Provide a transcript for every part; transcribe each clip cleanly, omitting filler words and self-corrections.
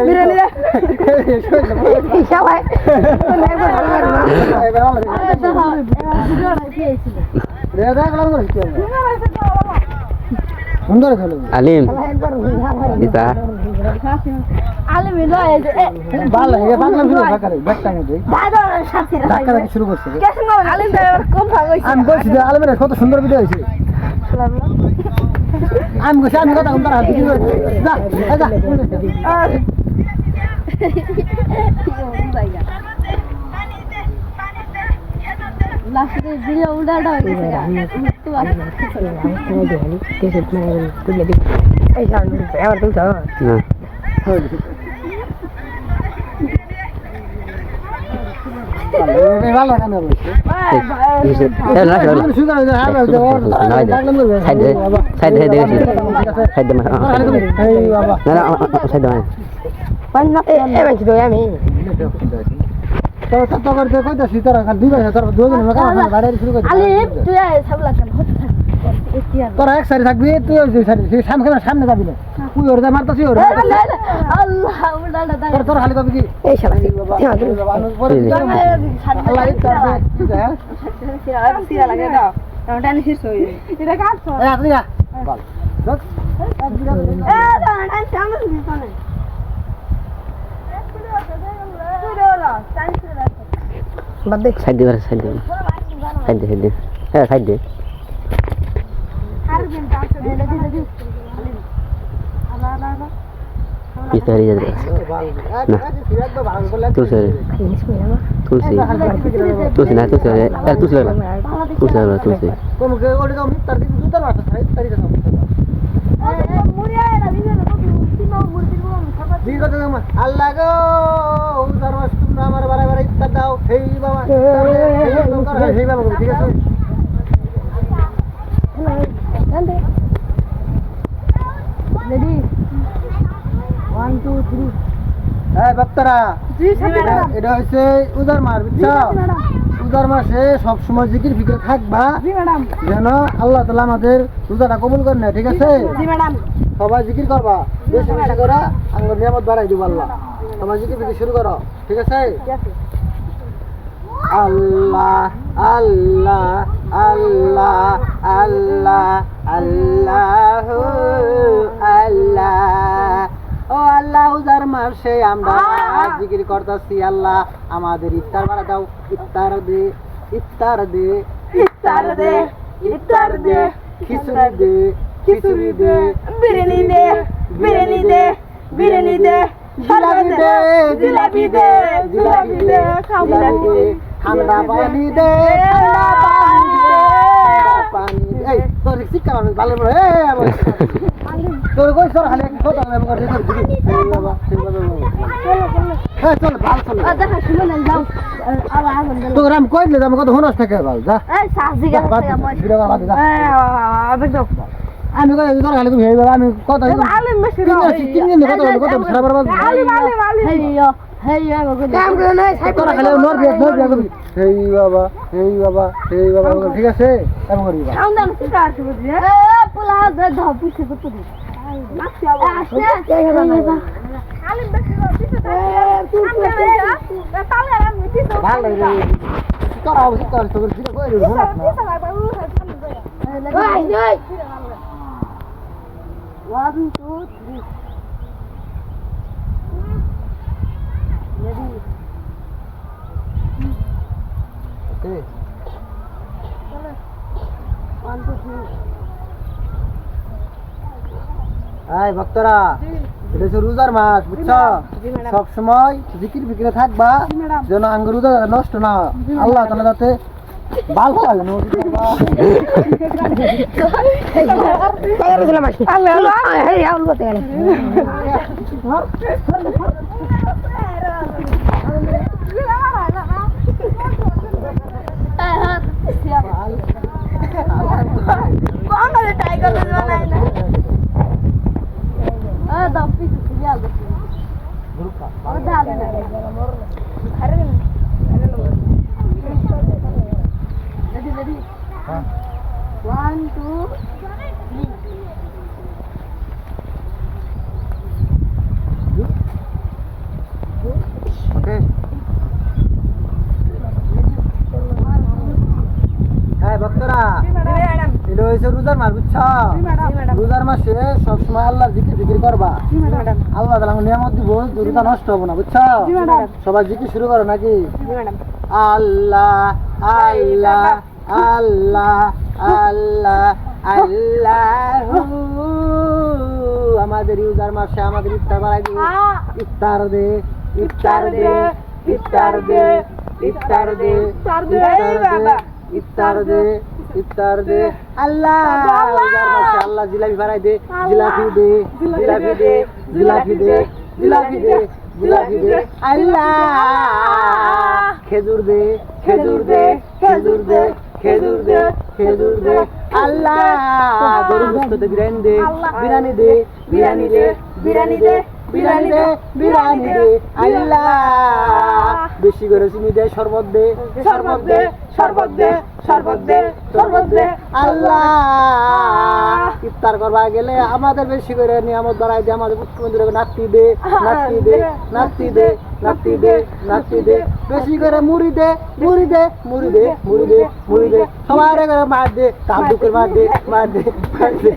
বিরিয়ানি রে সবাই সুন্দর খেলো আলিম দিতা আলিম ভালো লাগে বাংলা ভিডিও ফাকারে ব্যাকটা মধ্যে ধাক্কা ধাক্কা শুরু করছে আলিম কম ভাগ হইছে আমি বলছি যে আলিমের কত সুন্দর ভিডিও হয়েছে আমি বলছি আমি কথা কম তার হাত দিকে যা যা লাস্টে ভিডিও উল্টাটা হইছে তো এই জানো এবার তুই যাও না ভালো কেন বলছে সাইড দেখেছি সাইড আমি তো করতে কইতাছি তোরা দুই ভাই তোরা দুজন গাড়ি শুরু করতে আলিম তুই সব লাগা তোরা এক সাইডে থাকবি তুই ওই সাইডে সামনে যাবি না তুই ওর যা মারতাছি ওর আল্লাহ উল্টাটা তোর খালি কবি কি এই শালা আল্লাহ ইত্তার দে সিরা লাগে দাও ওটা নি শেষ হই এটা কাটছ তুই যা বল দেখ টাইম সামনে দিছ না বাদ দে সাইড দে সাইড দে হ্যাঁ সাইড দে পিছনে হারিয়ে যাবে না তুলসী তুলসী তুলসী না তুলসী তুলসী তুলসী তুলসী কোমকে ওড়ে দাও তার দিন দুটার মাথা সাইড তারি দাও আল্লাহ গো উদার মাস তোমরা আমার বারে বারে ইফতার দাও হেই বাবা হেই বাবা ঠিক আছে রেডি 1 2 3 এই বাপ্তারা জি ম্যাডাম এটা হচ্ছে উদার মাস বুঝছো উদার মাসে সব সময় জিকির ফিকির থাকবা জি ম্যাডাম যেন আল্লাহ তাআলা আমাদের রোজাটা কবুল করে নেয় ঠিক আছে জি ম্যাডাম সবাই জিকির করবা বেশি বেশি করে আঙ্গুর নিয়ামত বাড়াই দিব আল্লাহ সবাই জিকির ফিকির শুরু করো ঠিক আছে আল্লাহ আল্লাহ আল্লাহ আল্লাহ আল্লাহ আল্লাহ ও আল্লাহ উজার মাসে আমরা জিকির করতেছি আল্লাহ আমাদের ইফতার বাড়া দাও ইফতার দে ইফতার দে ইফতার দে ইফতার দে খিচুড়ি দে খিচুড়ি দে বিরিয়ানি দে বিরিয়ানি দে বিরিয়ানি দে জিলাপি দে জিলাপি দে জিলাপি দে খাবি দে ঠান্ডা পানি দে পানি এই তোর শিক্ষা আমি ভালো বলে তোর কই সর খালি কথা আমি করে দিই এই বাবা ঠিক বাবা হ্যাঁ চল ভালো চল আচ্ছা শুনো না যাও আর আগুন দাও তোর আমি কই দিলাম কত হনস থাকে ভাই যা এই সাজি গেল ভিডিও বাদ যা আবে দাও আমি কই তোর খালি তুমি এই বাবা আমি কথা আলিম বেশি তিন দিন কথা সারা বারবার আলিম আলিম আলিম হেইয়ো হেইয়ো কাম করে নাই তোর খালি নর বিয়ে করবি এই বাবা এই বাবা ঠিক আছে কাম করবি বাবা আমরা সিটা আছে বুঝি এ পোলা দে দাও পিছে কত দি মাসি আসে আলিম বেশি পিছে তুই তাহলে আমি পিছে ভালো রে তোর অবস্থা তোর তোর কি কই রে হল না ওই ওই 1 2 3 ready ওকে 1 2 3 এই ভক্তরা এটা হচ্ছে রোজার মাস বুঝছো সব সময় জিকির ফিকিরে থাকবা যেন আঙ্গুর রোজা নষ্ট না আল্লাহ তাআলা যাতে ভালো লাগে না রোজার মাস বুঝছো রোজার মাসে সবসময় আল্লাহ জিকির ফিকির করবা আল্লাহ তাআলা নিয়ামত দিব রোজা নষ্ট হবে না বুঝছো সবাই জিকির শুরু করো নাকি আল্লাহ আল্লাহ আল্লাহ আল্লাহ আল্লাহু আমাদের রোজার মাসে আমাদের ইফতার বাড়াই দিও ইফতার দে ইফতার দে ইফতার দে ইফতার দে ইফতার দে ইফতার দে আল্লাহ রোজার মাসে আল্লাহ জিলাপি বাড়াই দে জিলাপি দে জিলাপি দে জিলাপি দে জিলাপি দে জিলাপি দে আল্লাহ খেজুর দে খেজুর দে খেজুর দে খেজুর দে খেজুর দে আল্লাহ গরুর গোশত দে বিরিয়ানি দে বিরিয়ানি দে বিরিয়ানি দে বিরিয়ানি দে বিরিয়ানি দে বিরিয়ানি দে আল্লাহ বেশি করে চিনি দে শরবত দে শরবত দে শরবত দে শরবত দে শরবত দে আল্লাহ ইফতার করবা গেলে আমাদের বেশি করে নিয়ামত বাড়াই দে আমাদের মুখ্যমন্ত্রীকে নাতি দে নাতি দে নাতি দে নাতি দে নাতি দে বেশি করে মুড়ি দে মুড়ি দে মুড়ি দে মুড়ি দে মুড়ি দে সবাই করে মার দে কাবু করে মার দে মার দে মার দে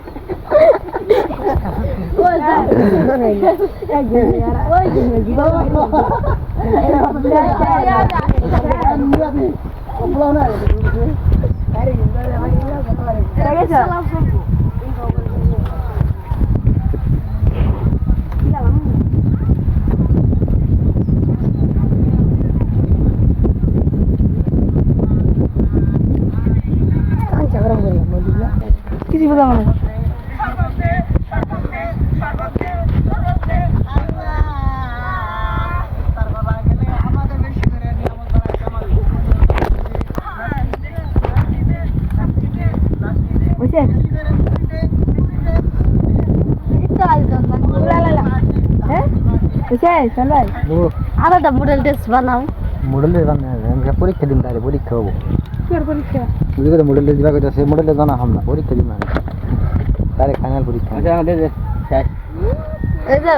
কিছু বললাম না আলাদা মডেল টেস্ট বানাও মডেলের বানায় পরীক্ষা দিন তাহলে পরীক্ষা হবো পরীক্ষা বুঝলি মডেল দিবা কইতা সে মডেলে জানা হম না পরীক্ষা দিন না তারে ফাইনাল পরীক্ষা আচ্ছা আমাদের এই যে